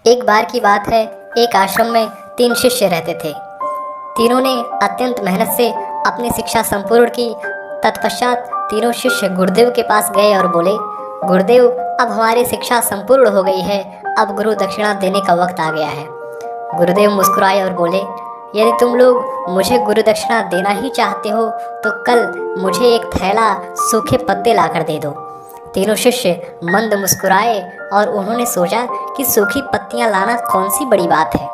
एक बार की बात है, एक आश्रम में 3 शिष्य रहते थे। तीनों ने अत्यंत मेहनत से अपनी शिक्षा संपूर्ण की। तत्पश्चात तीनों शिष्य गुरुदेव के पास गए और बोले, गुरुदेव, अब हमारी शिक्षा संपूर्ण हो गई है, अब गुरु दक्षिणा देने का वक्त आ गया है। गुरुदेव मुस्कुराए और बोले, यदि तुम लोग मुझे गुरु दक्षिणा देना ही चाहते हो तो कल मुझे एक थैला सूखे पत्ते लाकर दे दो। तीनों शिष्य मंद मुस्कुराए और उन्होंने सोचा कि सूखी पत्तियां लाना कौन सी बड़ी बात है।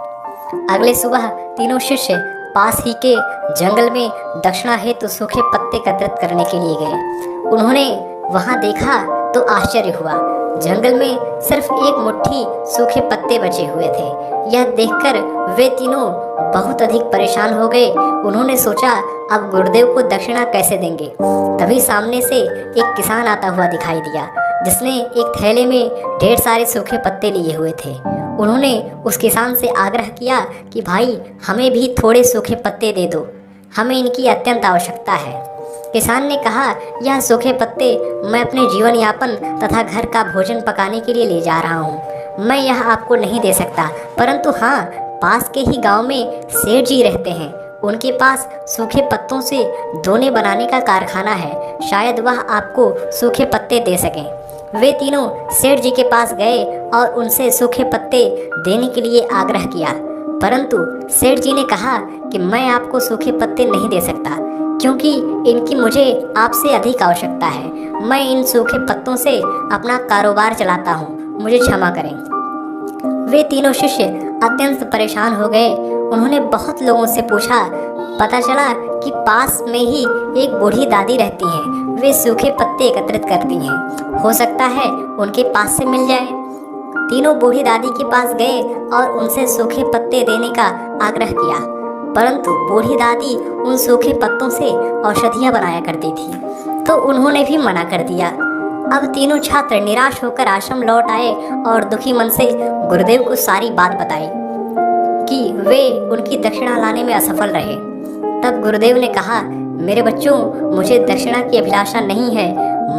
अगले सुबह तीनों शिष्य पास ही के जंगल में दक्षिणा हेतु सूखे पत्ते एकत्रित करने के लिए गए। उन्होंने वहां देखा तो आश्चर्य हुआ। जंगल में सिर्फ एक मुट्ठी सूखे पत्ते बचे हुए थे। यह देखकर वे तीनों बहुत अधिक परेशान हो गए। उन्होंने सोचा, अब गुरुदेव को दक्षिणा कैसे देंगे। तभी सामने से एक किसान आता हुआ दिखाई दिया, जिसने एक थैले में ढेर सारे सूखे पत्ते लिए हुए थे। उन्होंने उस किसान से आग्रह किया कि भाई, हमें भी थोड़े सूखे पत्ते दे दो, हमें इनकी अत्यंत आवश्यकता है। किसान ने कहा, यह सूखे पत्ते मैं अपने जीवन यापन तथा घर का भोजन पकाने के लिए ले जा रहा हूँ। मैं यह आपको नहीं दे सकता, परंतु हाँ, पास के ही गांव में सेठ जी रहते हैं। उनके पास सूखे पत्तों से दोने बनाने का कारखाना है, शायद वह आपको सूखे पत्ते दे सकें। वे तीनों सेठ जी के पास गए और उनसे सूखे पत्ते देने के लिए आग्रह किया, परंतु सेठ जी ने कहा कि मैं आपको सूखे पत्ते नहीं दे सकता, क्योंकि इनकी मुझे आपसे अधिक आवश्यकता है। मैं इन सूखे पत्तों से अपना कारोबार चलाता हूँ, मुझे क्षमा करें। वे तीनों शिष्य अत्यंत परेशान हो गए। उन्होंने बहुत लोगों से पूछा। पता चला कि पास में ही एक बूढ़ी दादी रहती हैं। वे सूखे पत्ते एकत्रित करती हैं। हो सकता है उनके पास से मिल जाए। तीनों बूढ़ी दादी के पास गए और उनसे सूखे पत्ते देने का आग्रह किया, परंतु बूढ़ी दादी उन सूखे पत्तों से औषधियाँ बनाया करती थी, तो उन्होंने भी मना कर दिया। अब तीनों छात्र निराश होकर आश्रम लौट आए और दुखी मन से गुरुदेव को सारी बात बताई कि वे उनकी दक्षिणा लाने में असफल रहे। तब गुरुदेव ने कहा, मेरे बच्चों, मुझे दक्षिणा की अभिलाषा नहीं है।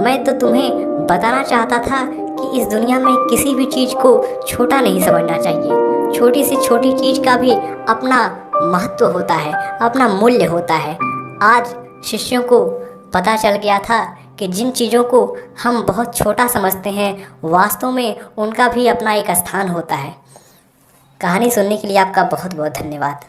मैं तो तुम्हें बताना चाहता था कि इस दुनिया में किसी भी चीज़ को छोटा नहीं समझना चाहिए। छोटी से छोटी चीज़ का भी अपना महत्व होता है, अपना मूल्य होता है। आज शिष्यों को पता चल गया था कि जिन चीज़ों को हम बहुत छोटा समझते हैं, वास्तव में उनका भी अपना एक स्थान होता है। कहानी सुनने के लिए आपका बहुत बहुत धन्यवाद।